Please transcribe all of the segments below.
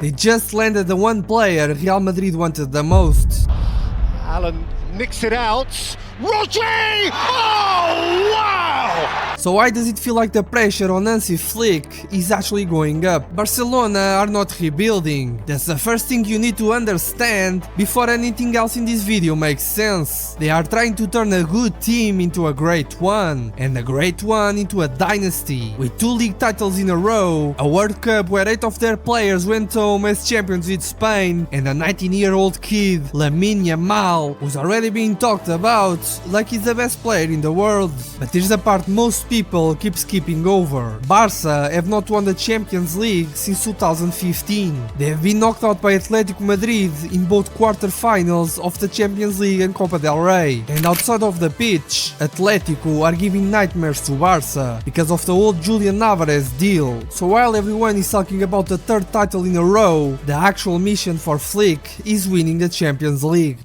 They just landed the one player Real Madrid wanted the most. Alan nicks it out. Rodri! Oh, wow! So why does it feel like the pressure on Hansi Flick is actually going up? Barcelona are not rebuilding. That's the first thing you need to understand before anything else in this video makes sense. They are trying to turn a good team into a great one, and a great one into a dynasty. With 2 league titles in a row, a World Cup where 8 of their players went home as champions with Spain, and a 19-year-old kid, Lamine Yamal, who's already being talked about like he's the best player in the world. But here's the part most people keep skipping over. Barca have not won the Champions League since 2015. They have been knocked out by Atletico Madrid in both quarter-finals of the Champions League and Copa del Rey. And outside of the pitch, Atletico are giving nightmares to Barca because of the old Julian Alvarez deal. So while everyone is talking about the 3rd title in a row, the actual mission for Flick is winning the Champions League.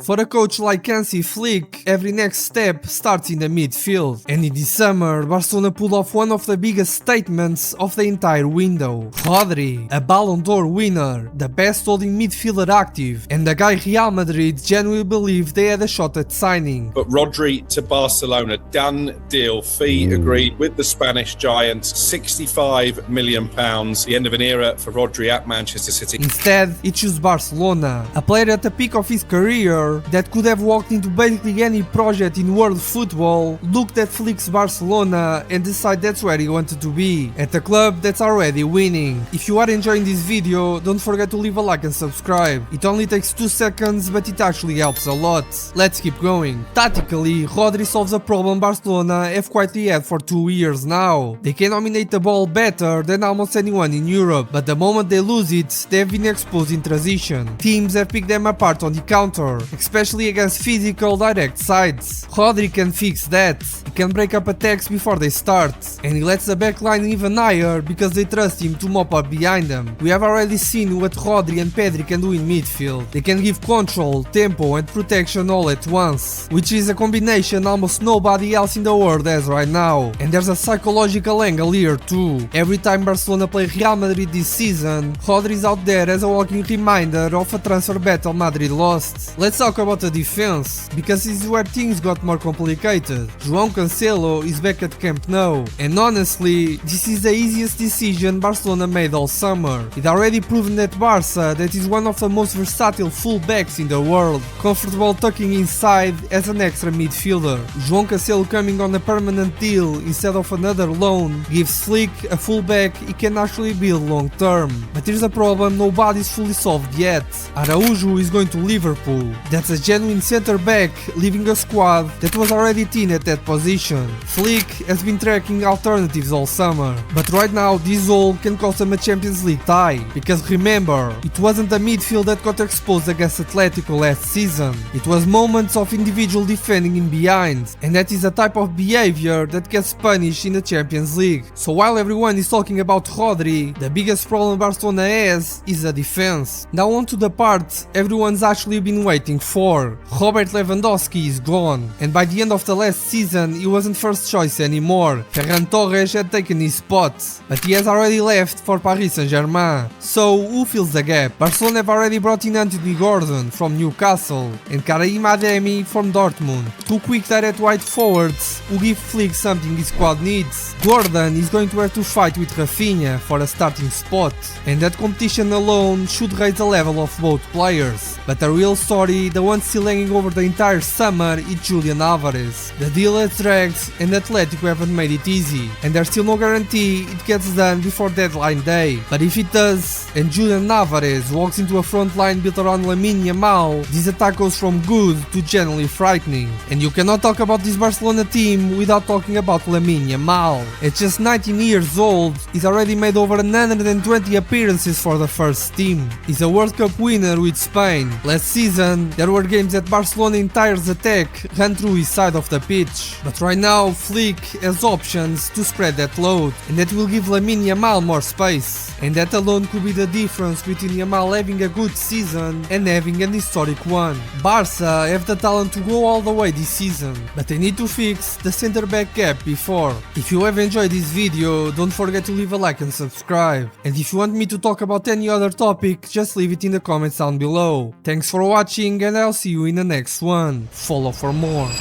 For a coach like Hansi Flick, every next step starts in the midfield, and in this summer, Barcelona pulled off one of the biggest statements of the entire window. Rodri, a Ballon d'Or winner, the best holding midfielder active, and the guy Real Madrid genuinely believed they had a shot at signing. But Rodri to Barcelona, done deal, fee agreed with the Spanish giants, £65 million, the end of an era for Rodri at Manchester City. Instead, he chose Barcelona, a player at the peak of his career that could have walked into basically any project in world football, looked at Flick's Barcelona and decided that's where he wanted to be, at a club that's already winning. If you are enjoying this video, don't forget to leave a like and subscribe. It only takes 2 seconds, but it actually helps a lot. Let's keep going. Tactically, Rodri solves a problem Barcelona have quietly had for 2 years now. They can dominate the ball better than almost anyone in Europe, but the moment they lose it, they have been exposed in transition. Teams have picked them apart on the counter, especially against physical direct sides. Rodri can fix that. He can break up attacks before they start, and he lets the backline even higher because they trust him to mop up behind them. We have already seen what Rodri and Pedri can do in midfield. They can give control, tempo and protection all at once, which is a combination almost nobody else in the world has right now. And there's a psychological angle here too. Every time Barcelona play Real Madrid this season, Rodri is out there as a walking reminder of a transfer battle Madrid lost. Let's talk about the defense, because this is where things got more complicated. João Cancelo is back at Camp Nou, and honestly, this is the easiest decision Barcelona made all summer. It already proven at Barca that he's one of the most versatile fullbacks in the world, comfortable tucking inside as an extra midfielder. João Cancelo coming on a permanent deal instead of another loan gives Flick a fullback he can actually build long term. But here's a problem nobody's fully solved yet. Araujo is going to Liverpool. That's a genuine center back, leaving a squad that was already thin at that position. Flick has been tracking alternatives all summer, but right now this all can cost him a Champions League tie, because remember, it wasn't the midfield that got exposed against Atletico last season. It was moments of individual defending in behind, and that is a type of behavior that gets punished in the Champions League. So while everyone is talking about Rodri, the biggest problem Barcelona has is the defense. Now on to the part everyone's actually been waiting for. Robert Lewandowski is gone, and by the end of the last season he wasn't first choice anymore. Ferran Torres had taken his spot, but he has already left for Paris Saint-Germain. So who fills the gap? Barcelona have already brought in Anthony Gordon from Newcastle and Karim Adeyemi from Dortmund, 2 quick direct wide forwards who give Flick something his squad needs. Gordon is going to have to fight with Rafinha for a starting spot, and that competition alone should raise the level of both players. But the real story, the one still hanging over the entire summer, is Julian Alvarez. The deal has dragged and Atletico haven't made it easy, and there's still no guarantee it gets done before deadline day. But if it does, and Julian Alvarez walks into a front line built around Lamine Yamal, this attack goes from good to genuinely frightening. And you cannot talk about this Barcelona team without talking about Lamine Yamal. At just 19 years old, he's already made over 120 appearances for the first team. He's a World Cup winner with Spain. Last season, There were games that Barcelona entire's attack ran through his side of the pitch, but right now Flick has options to spread that load, and that will give Lamine Yamal more space, and that alone could be the difference between Yamal having a good season and having an historic one. Barca have the talent to go all the way this season, but they need to fix the center back gap before. If you have enjoyed this video, don't forget to leave a like and subscribe, and if you want me to talk about any other topic, just leave it in the comments down below. Thanks for watching, and I'll see you in the next one. Follow for more.